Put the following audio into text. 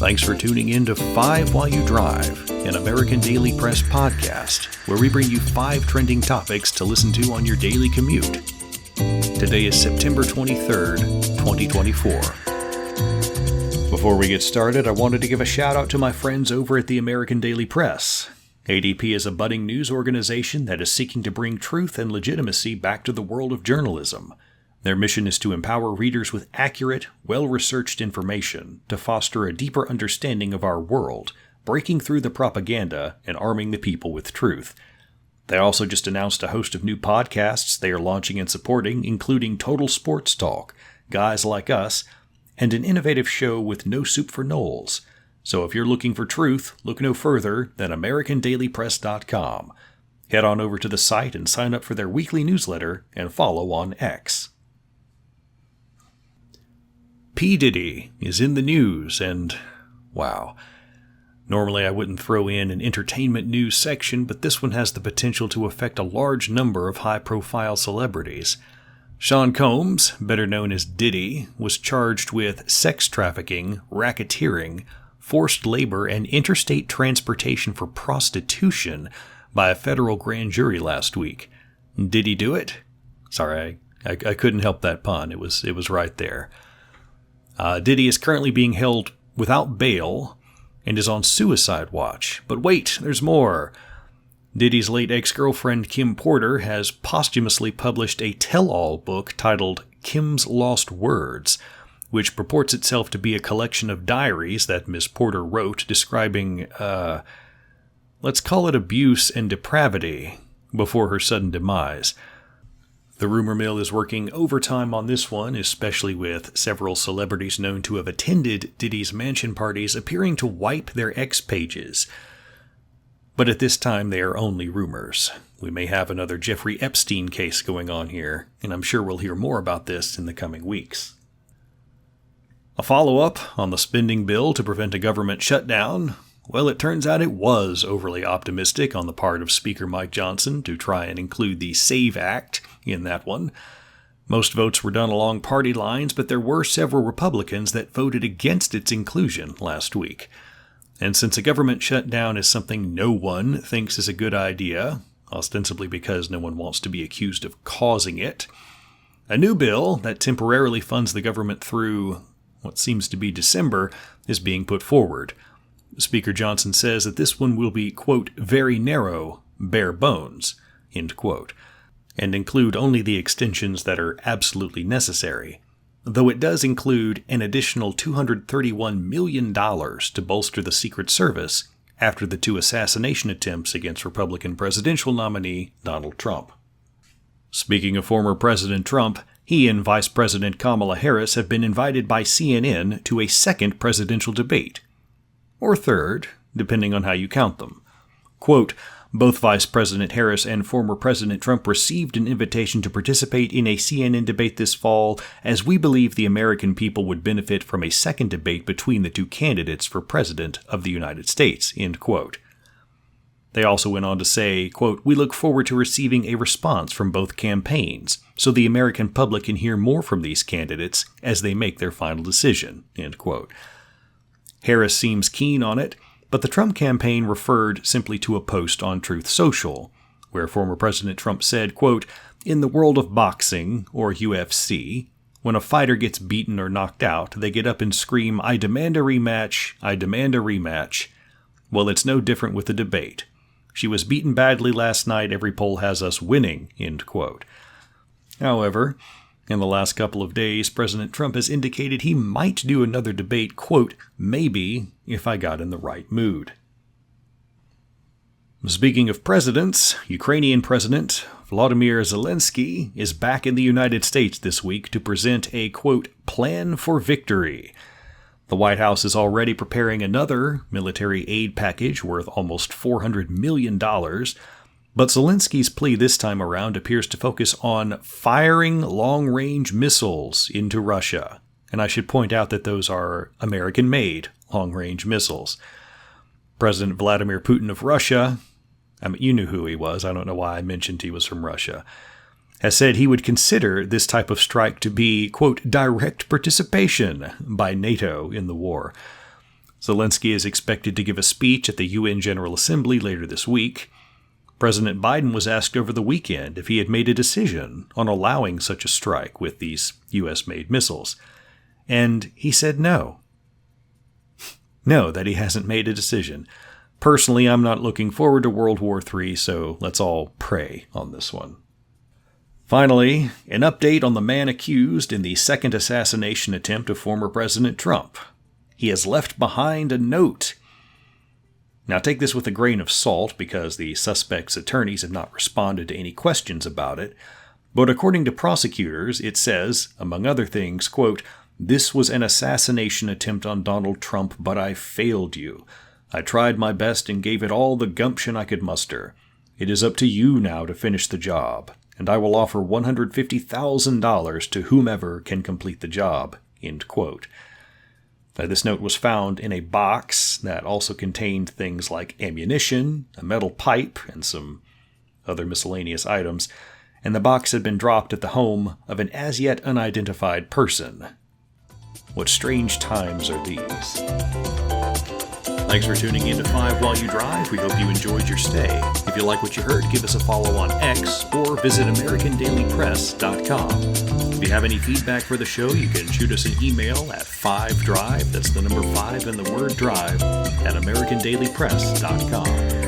Thanks for tuning in to 5 While You Drive, an American Daily Press podcast, where we bring you 5 trending topics to listen to on your daily commute. Today is September 23rd, 2024. Before we get started, I wanted to give a shout out to my friends over at the American Daily Press. ADP is a budding news organization that is seeking to bring truth and legitimacy back to the world of journalism. Their mission is to empower readers with accurate, well-researched information to foster a deeper understanding of our world, breaking through the propaganda and arming the people with truth. They also just announced a host of new podcasts they are launching and supporting, including Total Sports Talk, Guys Like Us, and an innovative show with No Soup for Knowles. So if you're looking for truth, look no further than AmericanDailyPress.com. Head on over to the site and sign up for their weekly newsletter and follow on X. P. Diddy is in the news, and wow. Normally I wouldn't throw in an entertainment news section, but this one has the potential to affect a large number of high-profile celebrities. Sean Combs, better known as Diddy, was charged with sex trafficking, racketeering, forced labor, and interstate transportation for prostitution by a federal grand jury last week. Did he do it? Sorry, I couldn't help that pun. It was right there. Diddy is currently being held without bail and is on suicide watch. But wait, there's more. Diddy's late ex-girlfriend Kim Porter has posthumously published a tell-all book titled Kim's Lost Words, which purports itself to be a collection of diaries that Miss Porter wrote describing, let's call it abuse and depravity, before her sudden demise. The rumor mill is working overtime on this one, especially with several celebrities known to have attended Diddy's mansion parties appearing to wipe their X pages. But at this time, they are only rumors. We may have another Jeffrey Epstein case going on here, and I'm sure we'll hear more about this in the coming weeks. A follow-up on the spending bill to prevent a government shutdown. Well, it turns out it was overly optimistic on the part of Speaker Mike Johnson to try and include the SAVE Act in that one. Most votes were done along party lines, but there were several Republicans that voted against its inclusion last week. And since a government shutdown is something no one thinks is a good idea, ostensibly because no one wants to be accused of causing it, a new bill that temporarily funds the government through what seems to be December is being put forward. Speaker Johnson says that this one will be, quote, very narrow, bare bones, end quote, and include only the extensions that are absolutely necessary, though it does include an additional $231 million to bolster the Secret Service after the 2 assassination attempts against Republican presidential nominee Donald Trump. Speaking of former President Trump, he and Vice President Kamala Harris have been invited by CNN to a second presidential debate. Or third, depending on how you count them. Quote, both Vice President Harris and former President Trump received an invitation to participate in a CNN debate this fall, as we believe the American people would benefit from a second debate between the 2 candidates for President of the United States, end quote. They also went on to say, quote, we look forward to receiving a response from both campaigns, so the American public can hear more from these candidates as they make their final decision, end quote. Harris seems keen on it, but the Trump campaign referred simply to a post on Truth Social, where former President Trump said, quote, in the world of boxing, or UFC, when a fighter gets beaten or knocked out, they get up and scream, I demand a rematch, I demand a rematch. Well, it's no different with the debate. She was beaten badly last night, every poll has us winning, end quote. However, in the last couple of days, President Trump has indicated he might do another debate, quote, maybe if I got in the right mood. Speaking of presidents, Ukrainian President Volodymyr Zelenskyy is back in the United States this week to present a, quote, plan for victory. The White House is already preparing another military aid package worth almost $400 million, but Zelenskyy's plea this time around appears to focus on firing long-range missiles into Russia. And I should point out that those are American-made long-range missiles. President Vladimir Putin of Russia, I mean, you knew who he was, I don't know why I mentioned he was from Russia, has said he would consider this type of strike to be, quote, direct participation by NATO in the war. Zelenskyy is expected to give a speech at the UN General Assembly later this week. President Biden was asked over the weekend if he had made a decision on allowing such a strike with these U.S.-made missiles, and he said no. No, that he hasn't made a decision. Personally, I'm not looking forward to World War III, so let's all pray on this one. Finally, an update on the man accused in the second assassination attempt of former President Trump. He has left behind a note. Now take this with a grain of salt because the suspect's attorneys have not responded to any questions about it, but according to prosecutors, it says, among other things, quote, "This was an assassination attempt on Donald Trump, but I failed you. I tried my best and gave it all the gumption I could muster. It is up to you now to finish the job, and I will offer $150,000 to whomever can complete the job." End quote. Now, this note was found in a box that also contained things like ammunition, a metal pipe, and some other miscellaneous items, and the box had been dropped at the home of an as-yet unidentified person. What strange times are these? Thanks for tuning in to 5 While You Drive. We hope you enjoyed your stay. If you like what you heard, give us a follow on X or visit AmericanDailyPress.com. If you have any feedback for the show, you can shoot us an email at 5drive, that's the number 5 and the word drive, at AmericanDailyPress.com.